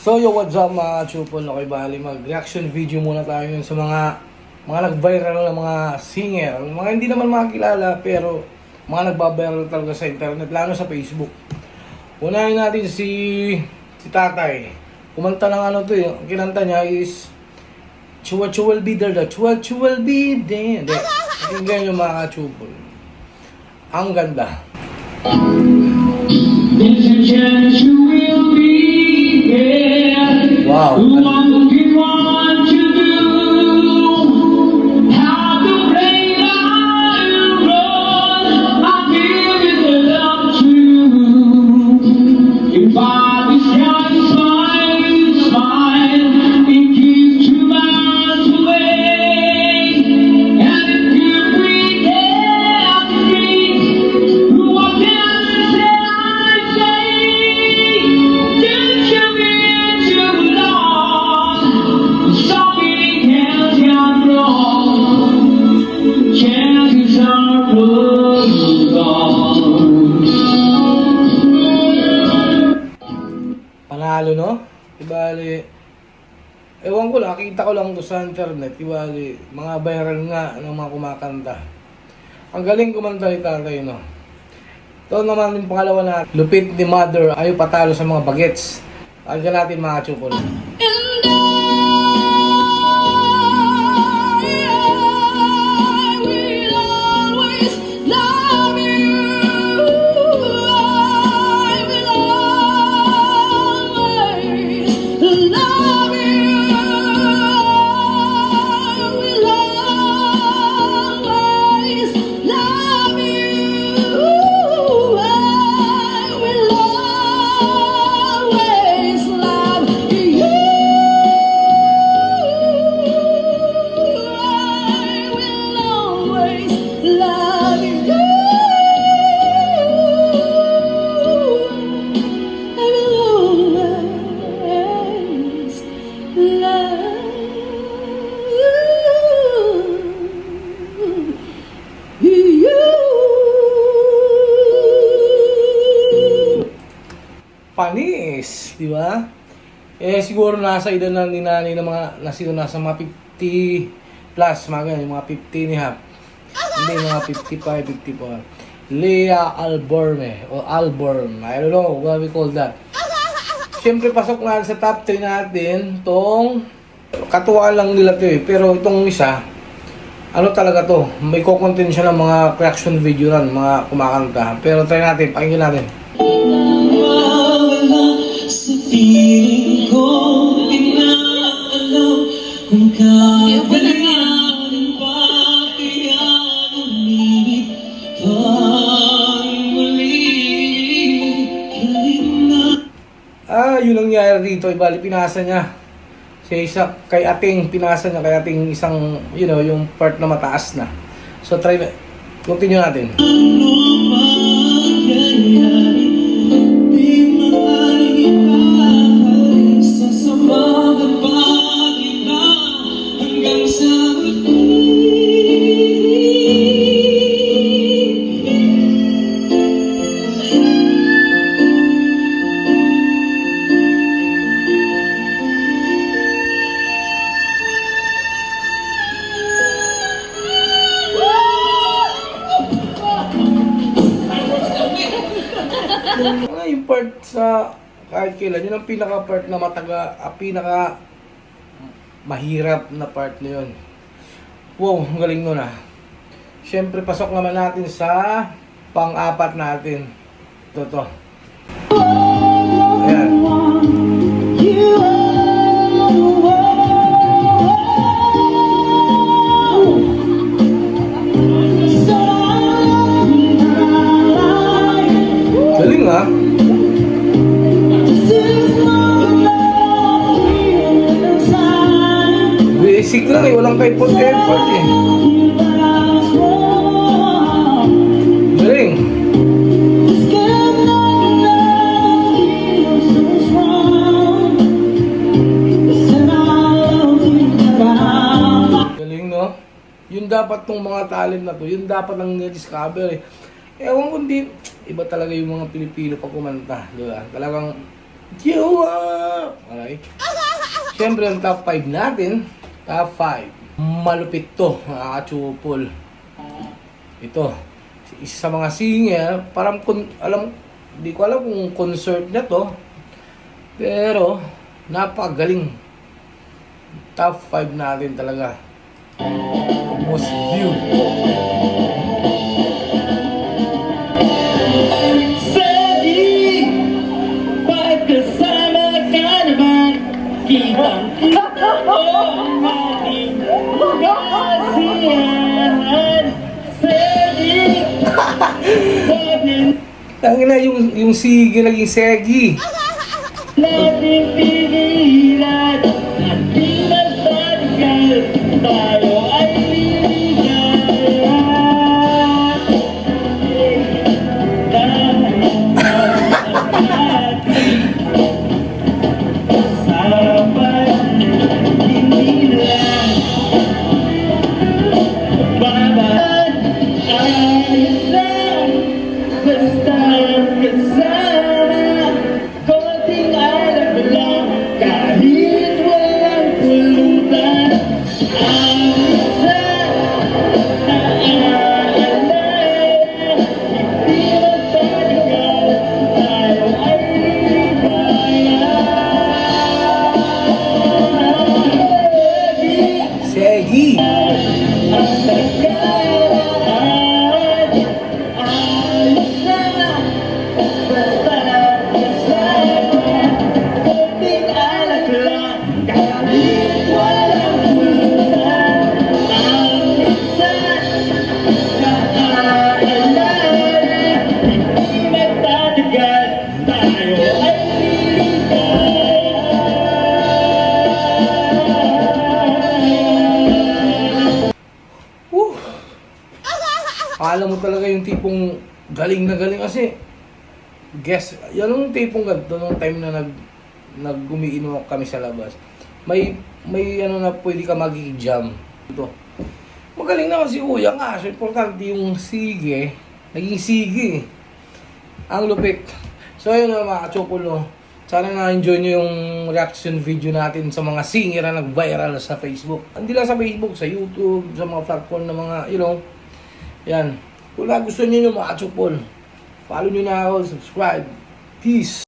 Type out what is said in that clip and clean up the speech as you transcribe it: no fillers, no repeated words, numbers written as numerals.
So yo, what's up mga chupon? Okay, bali mag-reaction video muna tayo yun sa mga nag-viral na mga singer. Mga hindi naman makakilala pero mga nagbabiral talaga sa internet, lalo sa Facebook. Unahin natin si Tatay. Kumanta ng ano to yun. Kinanta niya is Chua will be there, the Chua will be there. Pakinggan yung mga chupon. Ang ganda. There's a chance you will be there. Wow. What would you want to do? How to play the iron road? I give it the love to you. If I was just smile, it keeps 2 miles away. And if you breathe free, what can I say? Didn't you mean too long? Something has gone wrong. Chances are gone. Panalo, no? Ibali, ewan ko lang, nakita ko lang doon sa internet, ibali, mga viral nga ng mga kumakanta. Ang galing kumanta ni Tatay, no? Ito naman yung pangalawa na lupit ni Mother, ayaw patalo sa mga bagets. Pakinggan natin mga chupon. Panis, di ba? Eh siguro nasa edad na ni nanay ng mga nasa mga 50 plus, mga ganyan, mga 50 ni Hap. Hindi, mga 55, 54. Leah Alborme o Alborm, I don't know what we call that. Siyempre pasok na sa top 3 natin tong katuwaan lang nila to eh. Pero itong isa, ano talaga to, may kukontent siya ng mga reaction video ran, mga kumakanta. Pero try natin, pakinggan natin. Sa piling ko, inaalam kung kagaling pati ang umilit pang muli. Yun ang nangyari dito, ibali pinasa niya. Siya isa, kay ating pinasa niya, kay ating isang, you know, yung part na mataas na. So try, continue natin. Ano mangyayari? Di maaaring sa sama ng pag-iba hanggang sa huli. Yung part sa kahit kailan, yun ang pinaka part na pinaka mahirap na part na yun. Wow, ang galing nun ah. Siyempre, pasok naman natin sa pang-apat natin. Ito. Ayan. Galing ah. Basic lang eh, walang effort eh. Galing. Galing, no? Yun dapat tong mga talent na to, yun dapat ang na-discover eh. Ewan ko, hindi, iba talaga yung mga Pilipino pag kumanta, di ba? Talagang, Jowa! buhay. Siyempre, ang top 5 natin, top 5. Malupit to, mga kachupol. Ito, isa sa mga singer, parang, di ko alam kung concert na to, pero, napagaling. Top 5 natin talaga. Most viewed. Sagi, pagkasama ka naman, kitang-kita ko ang ating kasiyahan. Sagi, natin Tangina yung sige naging segi. nating pigilan at di magtatagal, tayo ay liligaya. Segi. Woo! Akala mo talaga yung tipong galing na galing kasi guess, yan yung tipong ganito nung time na nag-umiinom kami sa labas. May ano na pwede ka mag-jam. Ito. Magaling naman si Kuya nga. So, importante yung sige. Naging sige. Ang lupit. So, ayun na mga kachokulo. Sana na-enjoy nyo yung reaction video natin sa mga singer na nag-viral sa Facebook. Hindi lang sa Facebook, sa YouTube, sa mga platform na mga, yan. Kung gusto nyo yung mga kachukol, follow nyo na ako, subscribe. Peace!